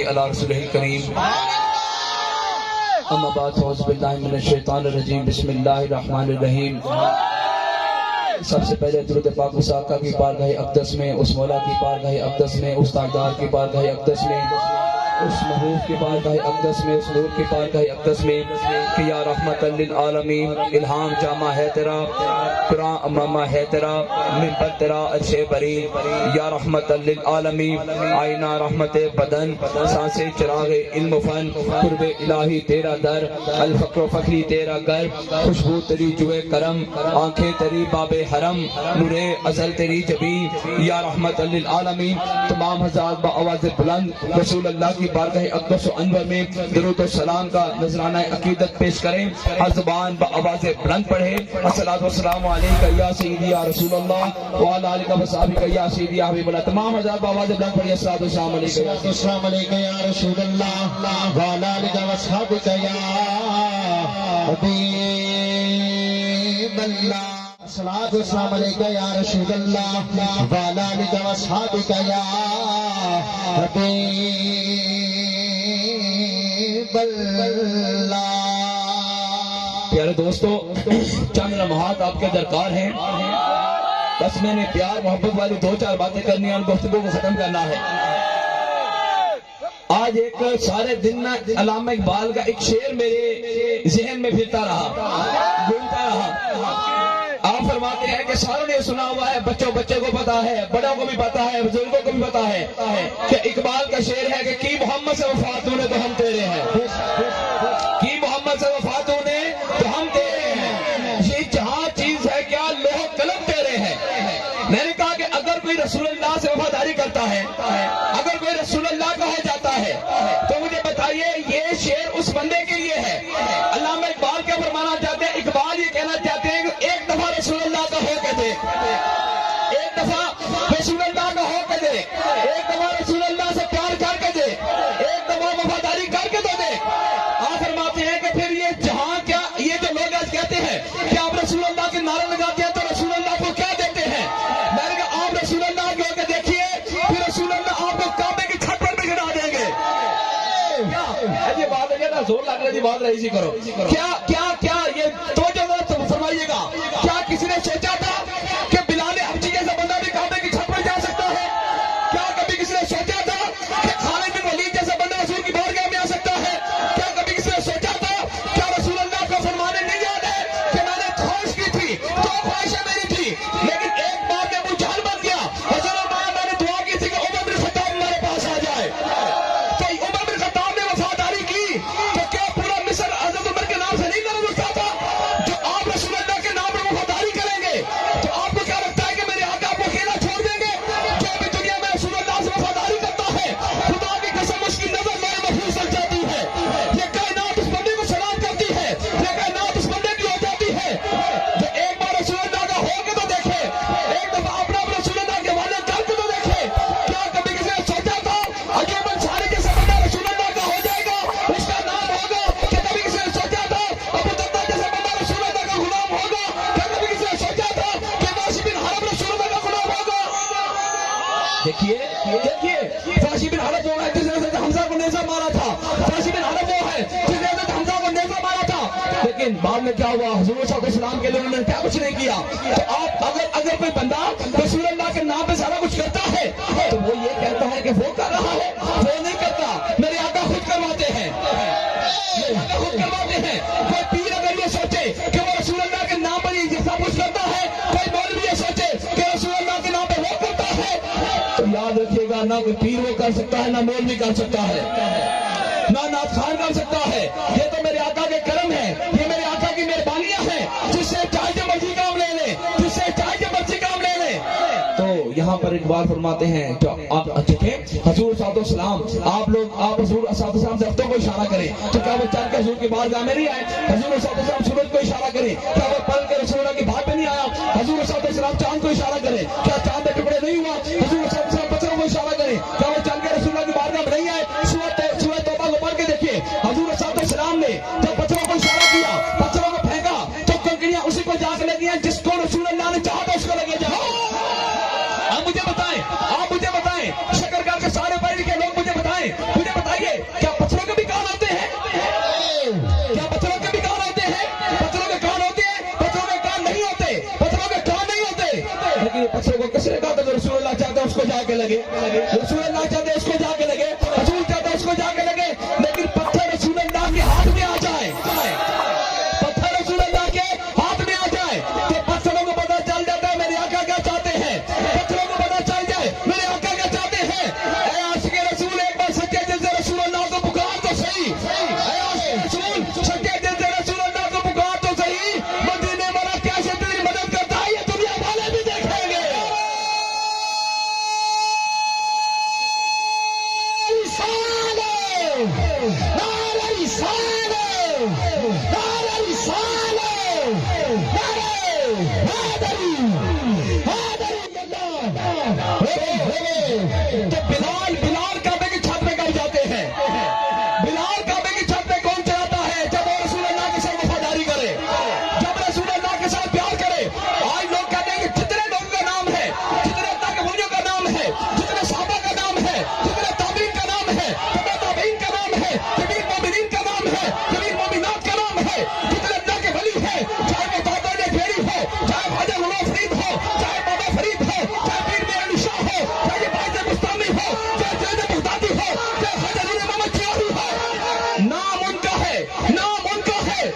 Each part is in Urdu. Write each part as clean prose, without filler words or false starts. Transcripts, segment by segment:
علی رسولہ الکریم اما بعد اعوذ باللہ من الشیطان الرجیم بسم اللہ الرحمن الرحیم۔ سب سے پہلے درود پاک اس آقا کی بارگاہ اقدس میں، اس مولا کی بارگاہ اقدس میں، اس تاجدار کی بارگاہ اقدس میں، اس محبوب کی بارگاہ اقدس میں، اس نور کی بارگاہ اقدس میں کہ یا رحمت للعالمین، الہام جامع ہے تیرا، قرآن امامہ ہے تیرا، منبر تیرا عرش بری، یا رحمت للعالمین، آئینہ رحمت بدن، سانس چراغ علم و فن، قرب الہی تیرا در، الفقر و فخری تیرا گر، خوشبو تیری جوئے کرم، آنکھیں تیری باب حرم، نور ازل تیری جبی، یا رحمت للعالمین۔ تمام حضرات با آواز بلند رسول اللہ کی بارگاہ اقدس و انور میں درود و سلام کا نذرانہ عقیدت پیش کریں۔ ہر زبان با آواز بلند پڑھے، الصلاۃ والسلام علیکہ یا سیدی یا رسول اللہ وعلی آلہ وصحبہ یا سیدی یا حبیب اللہ۔ تمام حضرات با آواز بلند پڑھیے، الصلاۃ والسلام علیکہ یا رسول اللہ وعلی آلہ وصحبہ یا حبیب اللہ۔ الصلاۃ والسلام علیکہ یا رسول اللہ وعلی آلہ وصحبہ یا حبیب اللہ۔ پیارے دوستو، چند لمحات آپ کے درکار ہیں، بس میں نے پیار محبت والی دو چار باتیں کرنی ہیں اور گفتگو کو ختم کرنا ہے۔ آج ایک سارے دن میں علامہ اقبال کا ایک شعر میرے ذہن میں پھرتا رہا، گھومتا رہا۔ آپ فرماتے ہیں کہ ساروں نے سنا ہوا ہے، بچے کو پتا ہے، بڑوں کو بھی پتا ہے، بزرگوں کو بھی پتا ہے کہ اقبال کا شعر ہے کہ کی محمد سے وفات ہونے تو ہم تیرے ہیں، کی محمد سے وفات ہونے تو ہم تیرے ہیں، یہ جہاں چیز ہے کیا لوح قلم تیرے ہیں۔ میں نے کہا کہ اگر کوئی رسول اللہ سے وفاداری کرتا ہے، اگر کوئی رسول اللہ کہا جاتا ہے تو مجھے بتائیے یہ شعر اس بندے کے لیے ہے۔ علامہ اقبال کیا فرمانا چاہتے ہیں؟ اقبال یہ کہنا چاہتے ہیں کہ ایک دفعہ رسول اللہ کا ہو کے دے، ایک دفعہ رسول اللہ کا ہو کے دے، ایک دفعہ رسول اللہ سے پیار کر کے دے، ایک دفعہ وفاداری کر کے تو دے۔ آپ فرماتے ہیں کہ پھر یہ جہاں کیا، یہ جو لوگ آج کہتے ہیں کہ آپ رسول اللہ کے نعرے لگاتے ہیں تو رسول اللہ کو کیا دیتے ہیں؟ میں نے کہا آپ رسول اللہ کے ہو کے دیکھیے، پھر رسول اللہ آپ کو کعبے کی چھت پر بھی گرا دیں گے۔ یہ بات ہے نا، زور لگ رہا ہے، بات رہی سی کرو۔ کیا کیا کیا یہ تو جو فرمائیے گا، کیا کسی نے سوچا تھا کہ بلال حبشی جیسا بندہ بھی کعبے کی چھت پر جا سکتا ہے؟ کیا کبھی کسی نے سوچا تھا کہ خالد بن ولید جیسا بندہ رسول کی بارگاہ میں آ سکتا ہے؟ کیا کبھی کسی نے سوچا تھا؟ کیا رسول اللہ کو فرمانے نہیں یاد ہے کہ میں نے خواہش کی تھی تو خواہشیں میری تھی، لیکن ایک بار میں ابو جہل بن گیا، حضرت میں نے دعا کی تھی کہ عمر بن خطاب ہمارے پاس آ جائے، تو عمر بن خطاب نے وفاداری کی تو کیا پورا مصر حضرت عمر کے نام سے نہیں نام رکھتا تھا؟ جو آپ رسول اللہ کے نام پر وفاداری کریں گے تو آپ کو کیا لگتا ہے کہ میرے آقا آپ کو اکیلا چھوڑ دیں گے؟ جو بھی دنیا میں رسول اللہ سے وفاداری کرتا ہے، خدا کی قسم اس کی نظر میرے محفوظ لگ جاتی ہے، یہ کائنات اس بندے کو سلام کرتی ہے، یہ کائنات اس بندے کی ہو جاتی ہے۔ جو ایک بار رسول اللہ کا ہو کے تو دیکھے، ایک دفعہ اپنا رسول اللہ کے حوالے کر کے تو دیکھے۔ کیا کبھی کسی نے سوچا تھا ایوب انصاری جیسا بندہ رسول اللہ کا ہو جائے گا، اس کا نام ہوگا؟ کیا کبھی کسی نے سوچا تھا ابو دردہ جیسا بندہ رسول اللہ کا غلام ہوگا؟ کیا کبھی کسی نے سوچا تھا کہ واسی بن حرب رسول اللہ کا غلام ہوگا؟ دیکھیے واسی بن حرب وہ ہے جس نے حضرت حمزہ کو نیزہ مارا تھا، واسی بن حرب وہ ہے جس نے حضرت حمزہ کو نیزہ مارا تھا، لیکن بعد میں کیا ہوا؟ حضور صلی اللہ علیہ وسلم کے لیے انہوں نے کیا کچھ نہیں کیا۔ تو آپ اگر کوئی بندہ رسول اللہ کے نام پہ سارا کچھ کرتا ہے تو وہ یہ کہتا ہے کہ وہ کر رہا ہے، وہ نہیں کرتا، میرے آقا خود کرواتے ہیں، میرے آقا خود کرواتے ہیں۔ کوئی پیر اگر یہ سوچے کہ وہ رسول اللہ کے نام پر یہ سب کچھ کرتا ہے، کوئی مولوی یہ سوچے کہ رسول اللہ کے نام پہ وہ کرتا ہے، تو یاد رکھیے گا نہ کوئی پیر وہ کر سکتا ہے، نہ مولوی کر سکتا ہے، نہ نعت خان کر سکتا ہے۔ یہ تو میرے آقا کے کرم ہے، یہ میرے آقا کی مہربانیاں ہیں، جس سے چاہے جو مرضی کام لے لے، جس سے چاہے جو مرضی کام لے لے۔ تو یہاں پر اقبال فرماتے ہیں جو آپ دیکھیں حضور صلی اللہ علیہ وسلم آپ حضور صلی اللہ علیہ وسلم درختوں کو اشارہ کریں تو کیا وہ چل کے حضور کی بارگاہ میں نہیں آئے؟ حضور صلی اللہ علیہ وسلم سورج کو اشارہ کریں کیا وہ پل کے رسول اللہ کی بات میں نہیں آیا؟ حضور صلی اللہ علیہ وسلم چاند کو اشارہ کریں کیا چاند کے ٹکڑے نہیں ہوا؟ حضور صلی اللہ علیہ وسلم بچوں کو اشارہ کریں کیا وہ چل کے رسول اللہ کی بارگاہ میں نہیں آئے؟ سورہ توبہ کو پڑھ کے دیکھیے حضور صلی اللہ علیہ وسلم نے جب بچوں کو اشارہ کیا بچوں کو پھینکا تو کنکریاں اسی کو جا کے لگی ہیں جس کو رسول اللہ نے چاہا تھا اس کو لگے جا۔ آپ مجھے بتائیں شکرگاہ کے سارے پڑھ لکھے لوگ مجھے بتائیے کیا پتھروں کے بھی کان ہوتے ہیں؟ کیا پتھروں کے بھی کان ہوتے ہیں؟ پتھروں کے کان ہوتے ہیں؟ پتھروں کے کان نہیں ہوتے، پتھروں کے کان نہیں ہوتے، لیکن یہ پتھروں کو کس نے کہا تھا جو رسول اللہ چاہتے ہیں اس کو جا کے لگے؟ رسول اللہ چاہتے ہیں اس کو جا کے لگے، حضور چاہتے ہیں اس کو جا کے لگے، لیکن پتھر رسول اللہ کے ہاتھ میں آ جائے، پتھر رسول اللہ کے ہاتھ میں آ جائے تو پتھروں کو پتہ چل جاتا ہے میرے آقا کیا چاہتے ہیں، پتھروں کو پتہ چل جائے میرے آقا کیا چاہتے ہیں۔ اے عاشق رسول ایک بار سچے دل سے رسول اللہ کو پکار تو صحیح، اے عاشق رسول سچے دل سے رسول اللہ کو پکار تو صحیح، مدینے والا کیسے تیری مدد کرتا ہے یہ دنیا والے بھی دیکھیں گے۔ تو بلال کعبے کی چھت پہ کب جاتے ہیں؟ بلال کعبے کی چھت پہ کون چلاتا ہے؟ جب وہ رسول اللہ کے ساتھ وفاداری کرے، جب رسول اللہ کے ساتھ پیار کرے۔ آج لوگ کہتے ہیں کہ جتنے لوگوں کا نام ہے، جتنے تابعین کا نام ہے، جتنے صحابہ کا نام ہے، جتنے تابعین کا نام ہے، جتنے تابعین کا نام ہے، کبیر مومنین کا نام ہے، کبیر مومنات کا نام ہے، جتنے اللہ کے ولی ہیں، چاہے وہ دادا نے پھیری ہو، چاہے خواجہ غلام فرید ہو، چاہے بابا فرید ہو، چاہے پیر میاں علی شاہ ہو، چاہے یہ باعث مستانی ہو، چاہے زید بغدادی ہو، چاہے خواجہ نور محمد چیاری ہو، نام ان کا ہے، نام ان کا ہے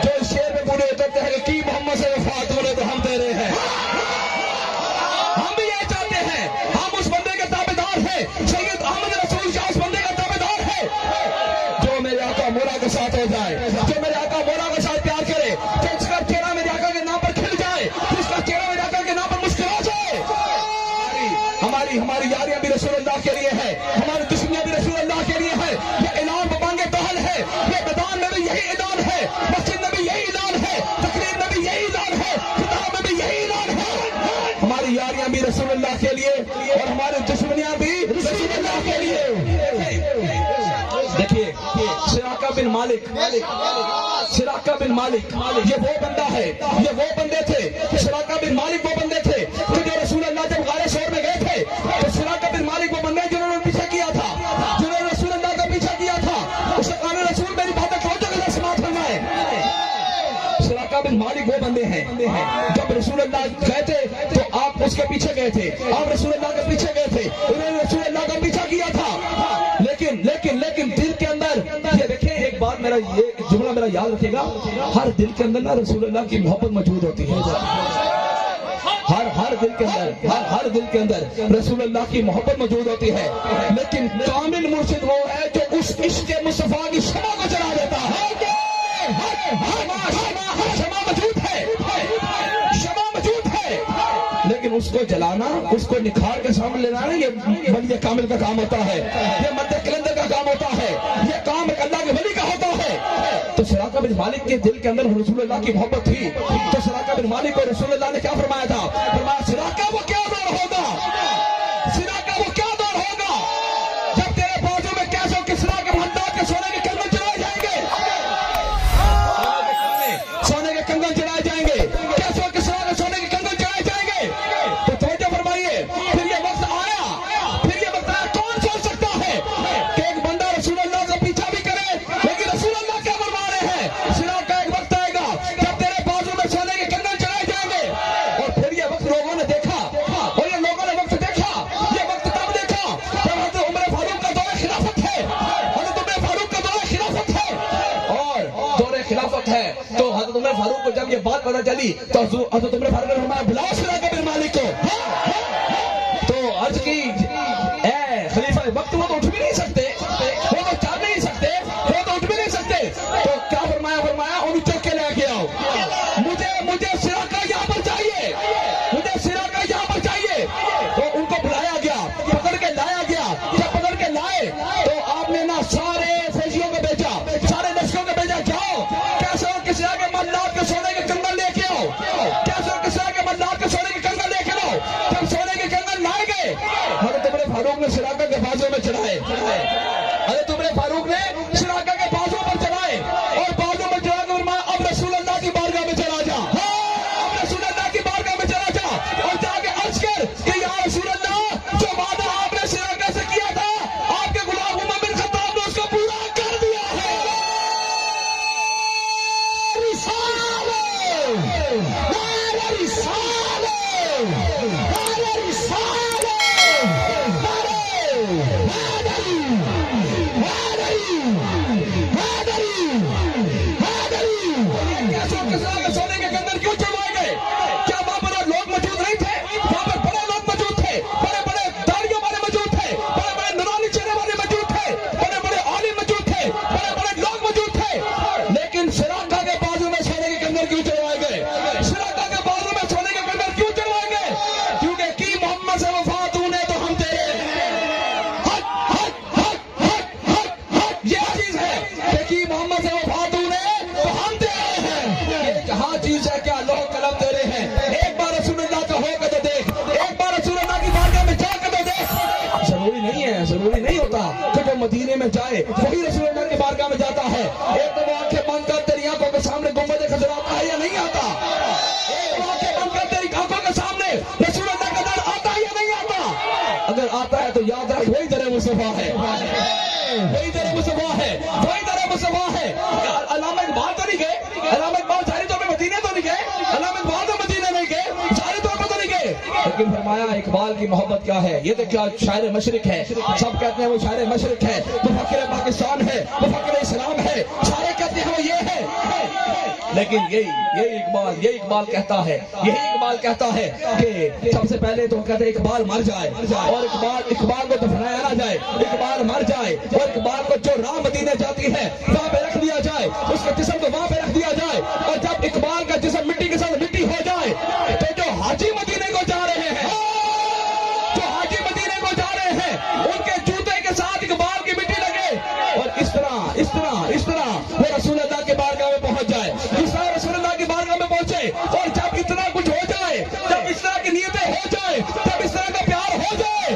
جو اس شعر میں پورے اترتے ہیں کہ کی محمد سے وفات بولے تو ہم تیرے ہیں۔ ہم بھی یہ چاہتے ہیں، ہم اس بندے کے تابعدار ہیں، سید احمد رسول شاہ اس بندے کا تابعدار ہے جو میرے آقا مولا کے ساتھ ہو جائے، جو میرے آقا مولا کے ساتھ پیار کرے، جس کا چہرہ میرے آقا کے نام پر کھل جائے، جس کا چہرہ میرے آقا کے نام پر مسکرا جائے۔ ہماری یاریاں بھی رسول اللہ کے لیے ہے، ہماری دشمنیاں بھی رسول اللہ کے لیے ہے۔ یہ اعلان ببانگ طحل ہے، یہ میدان میں بھی یہی اعلان ہے، مسجد میں بھی یہی اعلان ہے، تقریر میں بھی یہی اعلان ہے، کتاب میں بھی یہی اعلان ہے۔ ہماری یاریاں بھی رسول اللہ کے لیے اور ہماری دشمنیاں بھی رسول اللہ کے لیے۔ دیکھیے سراقہ بن مالک یہ وہ بندہ ہے، یہ وہ بندے تھے، سراقہ بن مالک وہ بندے تھے کہ جو رسول اللہ جب غار ثور میں گئے تھے تو سراقہ بن مالک وہ بندے جنہوں نے پیچھا کیا تھا، جنہوں نے رسول اللہ کا پیچھا کیا تھا۔ اس نے کہا رسول میری باتیں توجہ کے ساتھ سماعت فرمائیں۔ سراقہ بن مالک وہ بندے ہیں جب رسول اللہ گئے تھے تو آپ اس کے پیچھے گئے تھے، آپ رسول اللہ کے پیچھے گئے تھے، انہوں نے رسول اللہ کا پیچھا کیا تھا، لیکن دل کے اندر یہ دیکھیں ایک بات یہ جملہ میرا یاد رکھے گا، ہر دل کے اندر نا رسول اللہ کی محبت موجود ہوتی ہے، ہر دل کے اندر رسول اللہ کی محبت موجود ہوتی ہے، لیکن کامل مرشد وہ ہے جو اس عشق مصطفیٰ کی شمع کو جلا دیتا ہے۔ شمع موجود ہے لیکن اس کو جلانا، اس کو نکھار کے سامنے لے لانا یہ ولی کامل کا کام ہوتا ہے، یہ مد کلندر کا کام ہوتا ہے، یہ کام ایک اللہ کے ولی کا ہوتا ہے۔ تو سراقہ بن مالک کے دل کے اندر رسول اللہ کی محبت تھی، تو سراقہ بن مالک کو رسول اللہ نے کیا فرمایا تھا؟ فرمایا سراقہ وہ کیا دور ہوگا، سراقہ وہ کیا دور ہوگا جب تیرے بازو میں کیسے کسرا کے محمد کے سونے کے کنگن چڑھائے جائیں گے، سونے کے کنگن چڑھائے جائیں گے، کیسے کسرا کے سونے کے کنگن چڑھائے جائیں گے۔ تو توجہ فرمائیے، پھر یہ وقت آیا کون سوچ سکتا ہے کہ ایک بندہ رسول اللہ کا پیچھا بھی کرے، لیکن رسول اللہ کیا فرما رہے ہیں؟ سراقہ کا ایک وقت آئے گا جب تیرے بازو میں سونے کے کنگن چڑھائے جائیں گے۔ اور پھر یہ وقت لوگوں نے دیکھا، اور یہ لوگوں نے وقت دیکھا، یہ وقت تب دیکھا جب حضرت عمر فاروق کا دور خلافت ہے، حضرت عمر فاروق کا دور خلافت ہے، اور دور خلافت ہے تو حضرت عمر فاروق کو جب یہ بات پتہ چلی تو حضرت عمر فاروق نے فرمایا بلاؤ سراقہ بن مالک کو۔ تو عرض کی اے خلیفہ وقت وہ تو اٹھ بھی نہیں سکتے، وہ تو چل نہیں سکتے، وہ تو اٹھ بھی نہیں سکتے، تو کیا فرمایا انہیں چک کے لے کے آؤ، مجھے سراقہ یہاں پر چاہیے، مجھے سراقہ یہاں پر چاہیے۔ تو حضرت عمر فاروق نے سراقہ کے بازوں میں چڑھائے، حضرت عمر فاروق نے سراقہ کے بازوں پر چڑھائے اور بازوں میں چڑھا کے فرمایا اب رسول اللہ کی بارگاہ میں چلا جا، اب رسول اللہ کی بارگاہ میں چلا جا اور جا کے عرض کر کہ یا رسول اللہ جو وعدہ آپ نے سراقہ سے کیا تھا آپ کے غلام عمر بن خطاب نے اس کو پورا کر دیا ہے۔ سونے کے کندر کیوں چڑھوائے گئے؟ کیا وہاں پر لوگ موجود نہیں تھے؟ وہاں پر بڑے لوگ موجود تھے، بڑے بڑے داڑیوں والے موجود تھے، بڑے بڑے نورانی چہرے والے موجود تھے، بڑے بڑے عالم موجود تھے، بڑے بڑے لوگ موجود تھے، لیکن سراقہ کے بازو میں سونے کے کندر کیوں چڑھوائے گئے؟ سراقہ کے بازو میں سونے کے کندر کیوں چڑھوائے گئے؟ کیونکہ کی محمد سے وفا تو نے تو ہم تیرے حق حق حق حق حق حق یہ چیز ہے کہ کی محمد سے وفا تو نے تو ہم تیرے ہیں۔ یہ جہاں چیز ہے کیا لوہ قلم تیرے ہیں۔ ایک بار رسول اللہ کا ہو کے تو دیکھ، ایک بار رسول اللہ کی بارگاہ میں جا کے تو دیکھ۔ ضروری نہیں ہے، ضروری نہیں ہوتا کہ جو مدینے میں جائے وہی رسول اللہ کی بارگاہ میں جاتا ہے۔ ایک تو وہ آنکھیں بند کر تیری آنکھوں کے سامنے گنبد خضر آتا ہے یا نہیں آتا؟ ایک تو آنکھیں بند کر تیری آنکھوں کے سامنے رسول اللہ کا در آتا ہے یا نہیں آتا؟ اگر آتا ہے تو یاد رکھ وہی در مصطفیٰ ہے، وہی در مصطفیٰ ہے، وہی در مصطفیٰ ہے۔ علامہ اقبال تو نہیں گئے، علامہ اقبال ظاہری طور پہ مدینے تو نہیں گئے، علامہ اقبال تو مدینے نہیں گئے، ظاہری طور پہ تو نہیں گئے، لیکن فرمایا اقبال کی محبت کیا ہے؟ یہ تو کیا شاعر مشرق ہے، سب کہتے ہیں وہ شاعر مشرق ہے، وہ فخر پاکستان ہے، وہ فخر اسلام ہے، سارے کہتے ہیں وہ یہ ہے، لیکن یہی اقبال کہتا ہے، یہی اقبال کہتا ہے کہ سب سے پہلے تو کہتے ہیں اقبال مر جائے اور اقبال کو دفنایا نہ جائے، اقبال مر جائے اور اقبال کو جو راہ مدینے جاتی ہے وہاں پہ رکھ دیا جائے، اس کے جسم کو وہاں پہ رکھ دیا جائے، اور جب اقبال کا جسم مٹی کے ساتھ مٹی ہو جائے تو جو حاجی مدینے کو جا رہے ہیں، جو حاجی مدینے کو جا رہے ہیں ان کے جوتے کے ساتھ اقبال کی مٹی لگے اور اس طرح وہ رسول اللہ کے بارگاہ میں پہنچ جائے، اس طرح رسول اللہ کی بارگاہ میں پہنچے، اور جب اتنا کچھ ہو جائے، جب اس طرح کی نیتیں ہو جائے، جب اس طرح کا پیار ہو جائے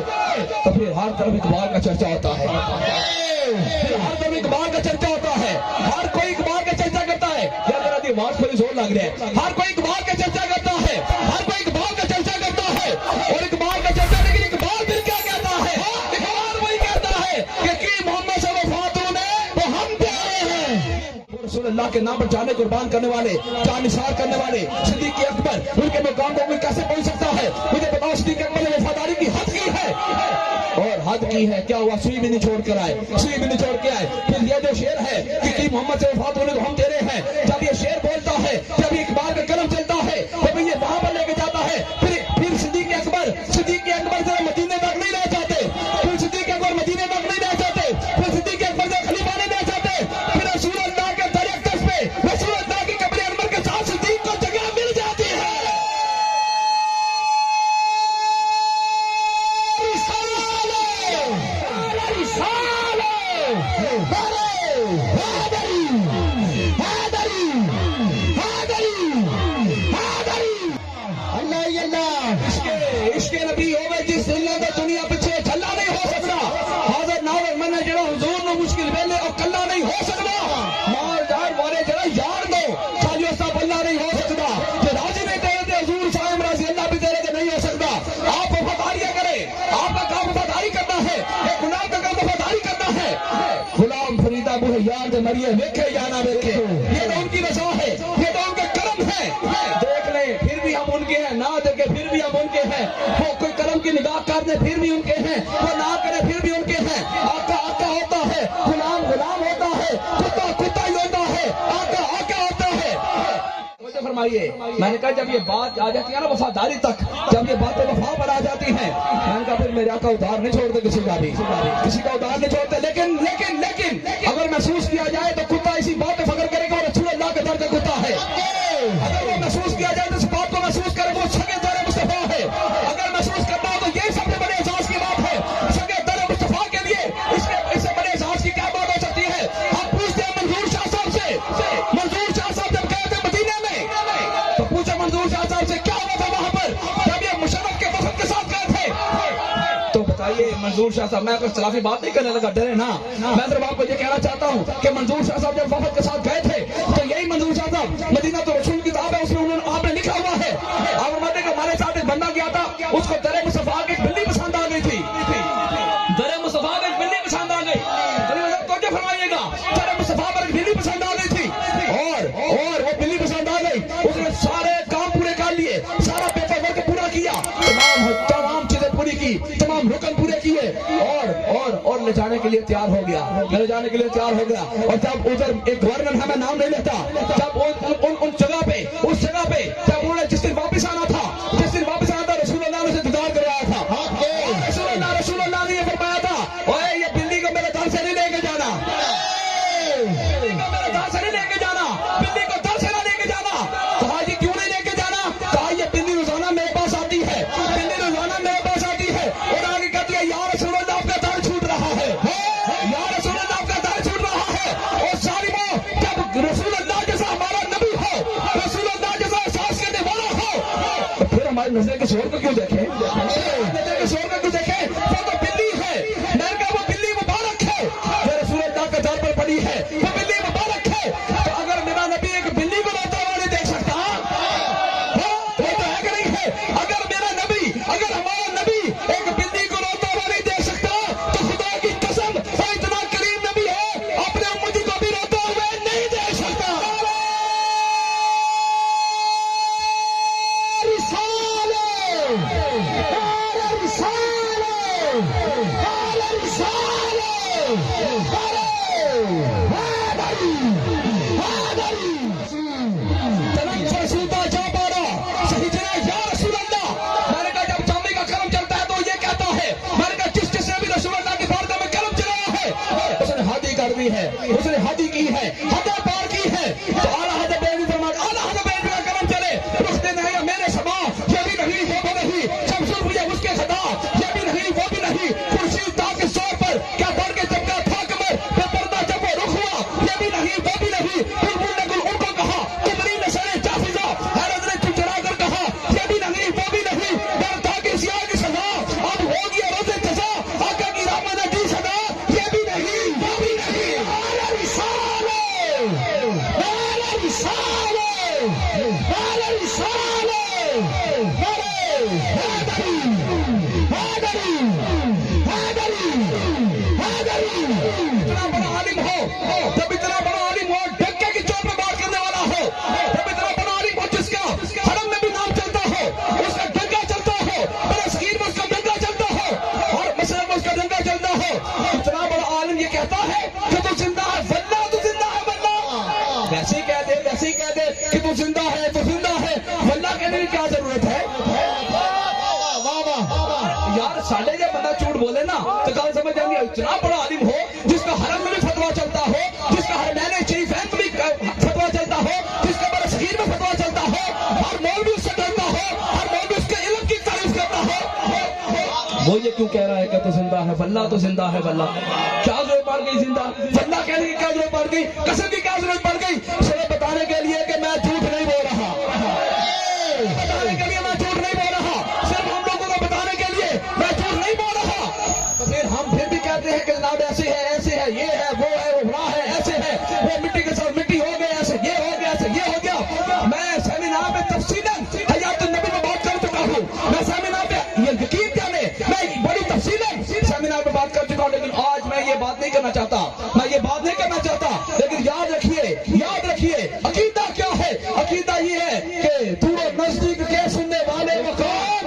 تو پھر ہر طرف اقبال کا چرچا ہوتا ہے، پھر ہر طرف اقبال کا چرچا ہوتا ہے، ہر کوئی اقبال کا چرچا کرتا ہے۔ یا میرا دماغ تھوڑی زور لگ رہا ہے، ہر کوئی اقبال کا چرچا کرتا ہے، ہر کوئی اقبال کا چرچا کرتا ہے اور اقبال کا چرچا، لیکن اقبال پھر کیا کہتا ہے؟ اقبال وہی کہتا ہے کہ کی محمد سے وفا تو نے تو ہم تیرے ہیں۔ رسول اللہ کے نام پر جانے قربان کرنے والے، جان نثار کرنے والے صدیق اکبر، ان کے مقام کو کوئی کیسے پہنچ سکتا ہے؟ مجھے بتاؤ، صدیق اکبر نے وفاداری کی حد کی ہے، اور حد کی ہے، کیا ہوا؟ سوئی بھی نہیں چھوڑ کر آئے، سوئی بھی نہیں چھوڑ کے آئے۔ پھر یہ جو شعر ہے کہ محمد سے وفا تو نے تو ہم تیرے ہیں، جب یہ شعر بولتا ہے، جب یہ اقبال کا قلم چلتا ہے تو یہ وہاں پر لے کے جاتا ہے۔ پھر صدیق اکبر ذرا مدینے تک نہیں رہ جاتے، پھر صدیق اکبر مدینے تک نہیں رہ جاتے، پھر صدیق اکبر سے خلیفہ نہیں رہ جاتے، پھر رسول اللہ کے در اقدس پہ رسول اللہ کی قبر انور کے ساتھ صدیق کو جگہ مل جاتی ہے۔ عشق نبی ہوئے جس دل نے تو دنیا پیچھے چلا نہیں ہو سکتا، حاضر ناظر میں نے جڑا حضور نو مشکل ویلے اور کلا نہیں ہو سکتا، مار جار والے جڑا یار دو ساجو صاحب اللہ نہیں ہو سکتا، کہ راضی نہیں تیرے تے حضور صاحب راضی اللہ بھی تیرے تے نہیں ہو سکتا۔ آپ وفاداریاں کریں، آپ کا کام وفاداری کرنا ہے، ایک غلام کا کام وفاداری کرنا ہے۔ غلام فریدہ ابو حیان دے مریے ویکھے یا نہ ویکھے، یہ تو ان کی رضا ہے، یہ تو ان کا کرم ہے، دیکھ لیں پھر بھی ہم ان کے ہیں، نہ دیکھے پھر بھی ہم ان کے ہیں، وہ کوئی کرم کی نگاہ کر دے پھر بھی ان کے ہیں، وہ نہ کرے پھر بھی ان کے ہیں۔ آقا آقا ہوتا ہے، غلام غلام ہوتا ہے، کتا کتا ہی ہوتا ہے، آقا آقا ہوتا ہے۔ مجھے فرمائیے، میں نے کہا جب یہ بات آ جاتی ہے نا وفاداری تک، جب یہ باتیں وفا پر آ جاتی ہیں، میں نے کہا پھر میرے آقا ادھار نہیں چھوڑتے کسی کا بھی، کسی کا ادھار نہیں چھوڑتے، لیکن اگر محسوس کیا جائے تو کتا اسی بات پہ فخر کرے گا اور رسول اللہ کے در کا کتا ہے۔ اگر وہ محسوس کیا جائے تو اس بات کو محسوس کرے وہ سگے در مصطفیٰ ہے۔ اگر محسوس کرنا ہو تو یہ سب سے بڑے احساس کی بات ہے، سگے در مصطفیٰ کے لیے اس سے بڑے احساس کی کیا بات ہو سکتی ہے؟ ہم پوچھتے ہیں منظور شاہ صاحب سے، منظور شاہ صاحب جب گئے تھے مدینے میں تو پوچھا منظور شاہ صاحب سے کیا ہوا تھا وہاں پر جب یہ مشرف کے وفد کے ساتھ گئے تھے؟ تو بتائیے منظور شاہ صاحب، میں کوئی اختلافی بات نہیں کرنے لگا، ڈرے نا، میں صرف آپ کو یہ کہنا چاہتا ہوں کہ منظور شاہ صاحب جب وفد کے ساتھ گئے تھے تو یہی منظور شاہ صاحب مدینہ تو رسول کی کتاب ہے، اس میں آپ نے لکھا ہوا ہے، آپ فرماتے کہ ہمارے ساتھ ایک بندہ گیا تھا، اس کو در مصطفیٰ کی ایک بلی پسند آ گئی تھی، در مصطفیٰ کی ایک بلی پسند آ گئی، تو کیا فرمائیے گا، در مصطفیٰ پر ایک بلی پسند آ گئی تھی، اور وہ بلی پسند آ گئی، اس نے سارے کام پورے کر لیے، سارا پیپر ورک پورا کیا، تمام چیزیں پوری کی، تمام رکن پورے کیے، اور لے جانے کے لیے تیار ہو گیا، لے جانے کے لیے تیار ہو گیا، اور جب ادھر ایک گورنر ہے، میں نام نہیں لیتا، جب ان جگہ پہ، اس جگہ پہ جب انہوں نے جس دن واپس آنا تھا، رسول اللہ نے اسے دیدار کروایا تھا، رسول اللہ نے یہ فرمایا تھا، اوے یہ بلی کو میرے در سے نہیں لے کے جانا، بلی کو میرے در سے نہیں لے کے جانا، بلی کو در سے نہ لے کے جانا، کہا جی کیوں نہیں لے کے جانا، کہا یہ بلی روزانہ میرے پاس آتی ہے، بلی روزانہ میرے پاس آتی ہے، اور آگے کہتی ہے یا رسول اللہ آپ کا در چھوٹ رہا ہے، یا رسول اللہ آپ کا در چھوٹ رہا ہے، اور ظالموں جب رسول اللہ جیسا ہمارا نبی ہو، رسول اللہ جیسا احساس کرنے والا ہو، تو پھر ہماری نظر کے شور کو کیوں دیکھیں، نظر کے شور کو کیوں دیکھیں، وہ تو بلی ہے، میں نے کہا وہ بلی مبارک ہے، جو رسول اللہ کے در پر پڑی ہے، وہ بلی مبارک ہے، تو اگر میرا نبی ایک بلی کو روتا ہوا نہیں دیکھ سکتا، وہ تو ہے کہ نہیں ہے، اگر میرا نبی، اگر ہمارا نبی ایک بلی کو روتا ہوا نہیں دیکھ سکتا، تو خدا کی قسم وہ اتنا کریم نبی ہے، اپنے امتی کو بھی روتا ہوا نہیں دیکھ سکتا، ہے اس نے حدی کی ہے، حد پار کی ہے، تو اعلیٰ حد بے کا کرم چلے، رختے نہیں میرے سما، یہ بھی نہیں وہ بھی نہیں، شمس مجھے اس کے خدا، یہ بھی نہیں وہ بھی نہیں، کرسی تاک سور پر کیا بڑھ کے چپکا تھا کمر، بے پردہ جب وہ رخ ہوا، یہ بھی نہیں وہ بھی نہیں، بلبل نے گل ان کو کہا تمری نسل جافزہ، حیرت نے چچرا کر کہا یہ بھی نہیں وہ بھی نہیں، ڈر تھا کہ سیاہ کی سزا اب ہوگی روز جزا، آقا کی رحمت نے دی صدا، یہ بھی نہیں وہ بھی نہیں، جب اتنا بڑا عالم ہو، ڈھکے کی چوٹ پہ بات کرنے والا ہو، جب اتنا بڑا عالم ہو جس کا حرم میں بھی نام چلتا ہو، اس کا ڈنگا چلتا ہو، برسکیر میں اس کا ڈنگا چلتا ہو، اور مسجد میں اس کا ڈنگا چلتا ہو، اتنا بڑا عالم یہ کہتا ہے کہ تو زندہ ہے، واللہ تو زندہ ہے، واللہ ویسے ہی کہہ دے کہ تو زندہ ہے، تو زندہ ہے، واللہ کہنے کی کیا ضرورت ہے، یار ساڑھے جب بندہ جھوٹ بولے نا تو کل سمجھ جائیں گے اتنا بڑا عالم ہو جس کا حرم میں بھی فتوا چلتا ہو، جس کا حرمین شریفین میں بھی فتوا چلتا ہو، جس کا برصغیر میں فتوا چلتا ہو، ہر مولوی اس سے ڈرتا ہو، ہر مولوی اس کے علم کی تعریف کرتا ہو، وہ یہ کیوں کہہ رہا ہے کہ تو زندہ ہے، واللہ تو زندہ ہے، واللہ کیا ضرورت پڑ گئی زندہ، واللہ کہنے کی کیا ضرورت پڑ گئی، قسم کی کیا ضرورت پڑ گئی، صرف بتانے کے لیے کہ میں جھوٹ نہیں بول رہا، بتانے کے لیے میں جھوٹ نہیں بول رہا، صرف ہم لوگوں کو بتانے کے لیے میں جھوٹ نہیں بول رہا، تو پھر ہم پھر بھی کہتے ہیں کہ جناب ایسے ہے، یہ ہے، وہ وہاں ہے، ایسے ہے، وہ مٹی کے ساتھ مٹی ہو گئے، ایسے یہ ہو گیا، ایسے یہ ہو گیا، میں سیمینار میں تفصیلاً حیات النبی میں بات کر چکا ہوں، میں سیمینار پہ یہ یقین جانے میں بڑی تفصیلاً سیمینار پہ بات کر چکا ہوں، لیکن آج میں یہ بات نہیں کرنا چاہتا، لیکن یاد رکھیے عقیدہ کیا ہے، عقیدہ یہ ہے کہ دور و نزدیک کے سننے والے مکان،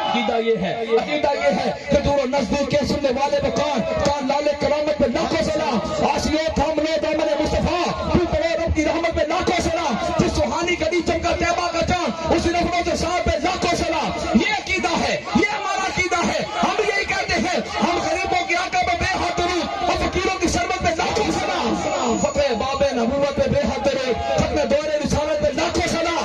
عقیدہ یہ ہے کہ دور و نزدیک کے سننے والے مکان، کان لالے کرامت پہ لاکھوں سلام، آسیو تھام لو دامن مصطفیٰ، تو پڑھو رب کی رحمت پہ لاکھوں سلام، جس سبحانی گلی چمکا طیبہ کا چاند، اس نفروں سے صاحب پہ لاکھوں سلام، یہ عقیدہ ہے، یہ ہمارا عقیدہ ہے، ہم یہی کہتے ہیں، ہم غریبوں کی آقا پہ بے حد درود، اور فقیروں کی شربت پہ لاکھوں سلام، فتح باب نبوت پہ بے حد درود، ختم دور رسالت پہ لاکھوں سلام،